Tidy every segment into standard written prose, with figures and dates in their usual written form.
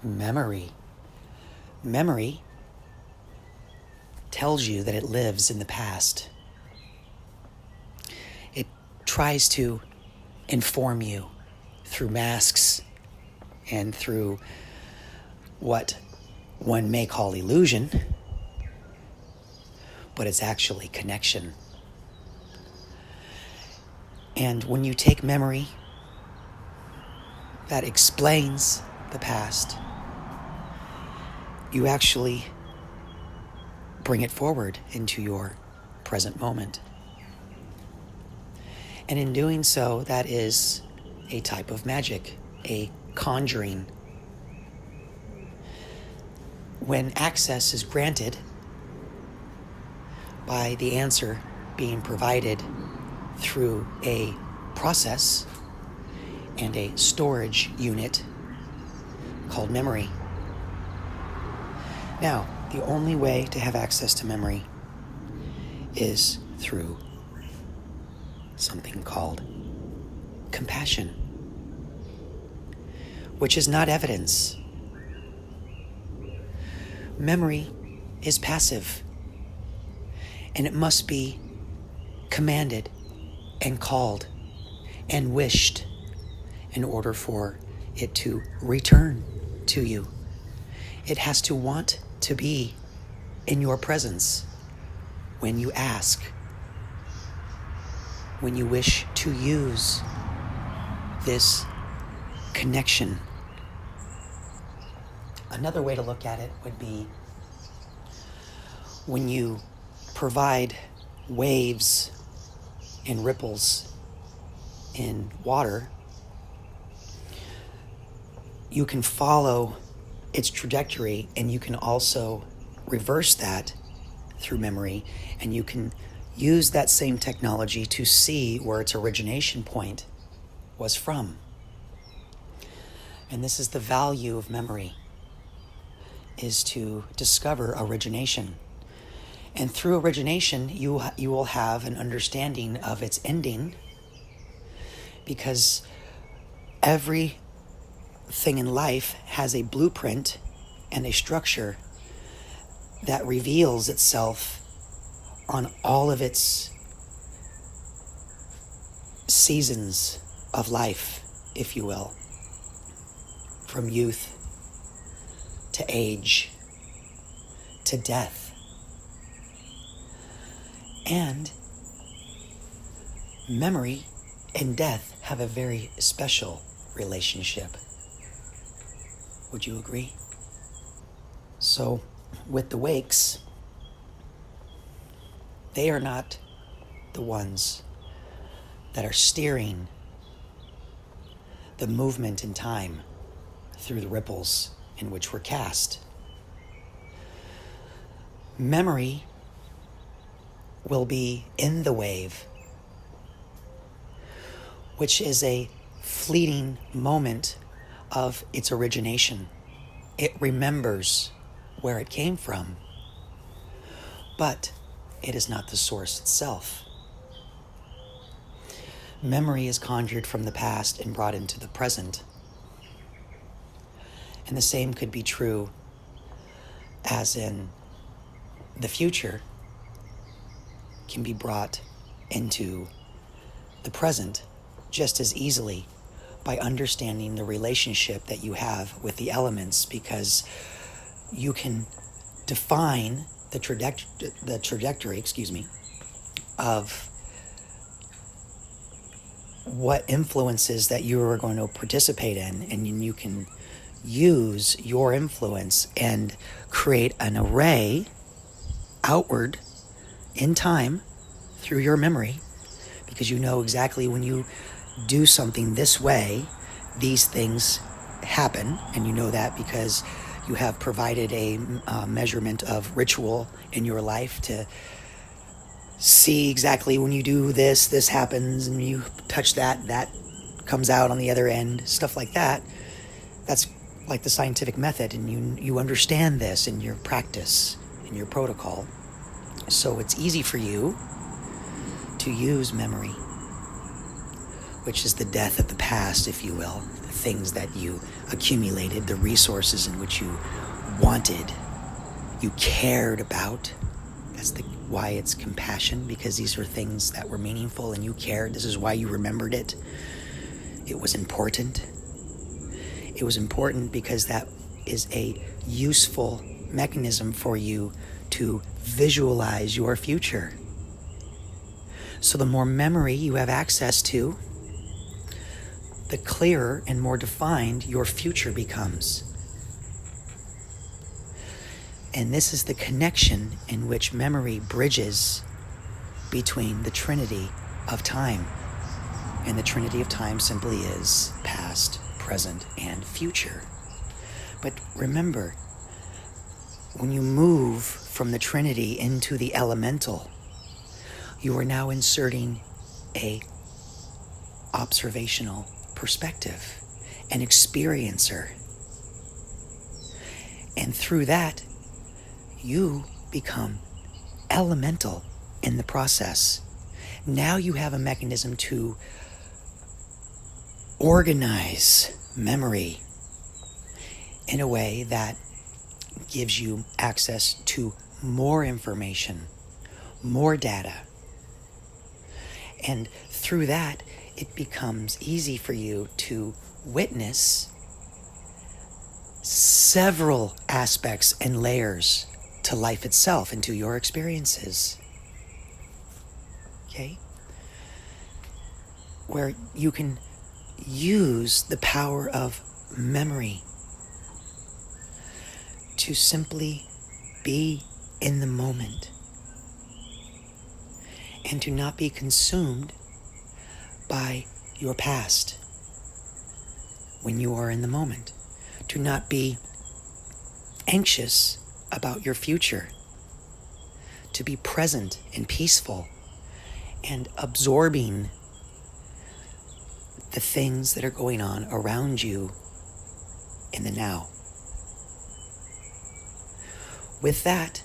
Memory. Memory tells you that it lives in the past. It tries to inform you through masks and through what one may call illusion, but it's actually connection. And when you take memory that explains the past, you actually bring it forward into your present moment. And in doing so, that is a type of magic, a conjuring. When access is granted by the answer being provided through a process and a storage unit called memory. Now, the only way to have access to memory is through something called compassion, which is not evidence. Memory is passive, and it must be commanded and called and wished in order for it to return to you. It has to want to be in your presence when you ask, when you wish to use this connection. Another way to look at it would be when you provide waves and ripples in water, you can follow its trajectory, and you can also reverse that through memory, and you can use that same technology to see where its origination point was from. And this is the value of memory, is to discover origination. And through origination, you will have an understanding of its ending, because every thing in life has a blueprint and a structure that reveals itself on all of its seasons of life, if you will, from youth to age to death. And memory and death have a very special relationship. Would you agree? So, with the wakes, they are not the ones that are steering the movement in time through the ripples in which we're cast. Memory will be in the wave, which is a fleeting moment of its origination. It remembers where it came from, but it is not the source itself. Memory is conjured from the past and brought into the present. And the same could be true as in the future can be brought into the present just as easily by understanding the relationship that you have with the elements, because you can define the trajectory of what influences that you are going to participate in, and you can use your influence and create an array outward in time through your memory, because you know exactly when you do something this way, these things happen, and you know that because you have provided a measurement of ritual in your life to see exactly when you do this, this happens, and you touch that, that comes out on the other end, stuff like that. That's like the scientific method, and you understand this in your practice, in your protocol. So it's easy for you to use memory. which is the death of the past, if you will, the things that you accumulated, the resources in which you wanted, you cared about. That's why it's compassion, because these are things that were meaningful and you cared. This is why you remembered it. It was important. It was important because that is a useful mechanism for you to visualize your future. So the more memory you have access to, the clearer and more defined your future becomes. And this is the connection in which memory bridges between the trinity of time. And the trinity of time simply is past, present, and future. But remember, when you move from the trinity into the elemental, you are now inserting a observational perspective, an experiencer. And through that, you become elemental in the process. Now you have a mechanism to organize memory in a way that gives you access to more information, more data. And through that, it becomes easy for you to witness several aspects and layers to life itself and to your experiences. Okay? Where you can use the power of memory to simply be in the moment and to not be consumed by your past when you are in the moment, to not be anxious about your future, to be present and peaceful and absorbing the things that are going on around you in the now. With that,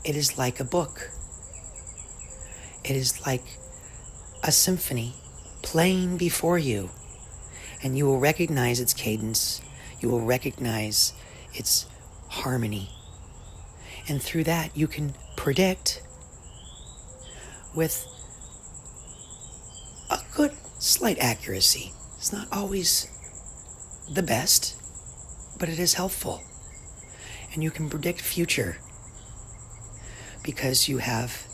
it is like a book. It is like a symphony playing before you, and you will recognize its cadence, you will recognize its harmony, and through that you can predict with a good slight accuracy. It's not always the best, but it is helpful. And you can predict future because you have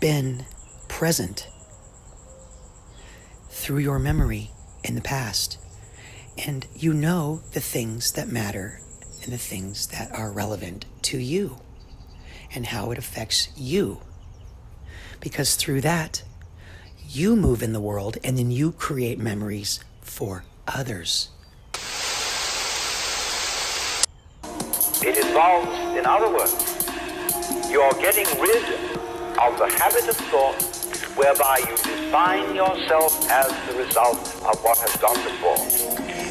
been present through your memory in the past. And you know the things that matter and the things that are relevant to you and how it affects you. Because through that, you move in the world and then you create memories for others. It involves, in other words, you're getting rid of the habit of thought whereby you define yourself as the result of what has gone before,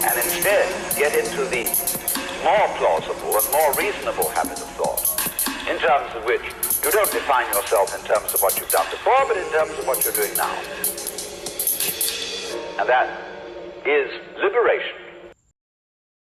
and instead get into the more plausible and more reasonable habit of thought, in terms of which you don't define yourself in terms of what you've done before, but in terms of what you're doing now. And that is liberation.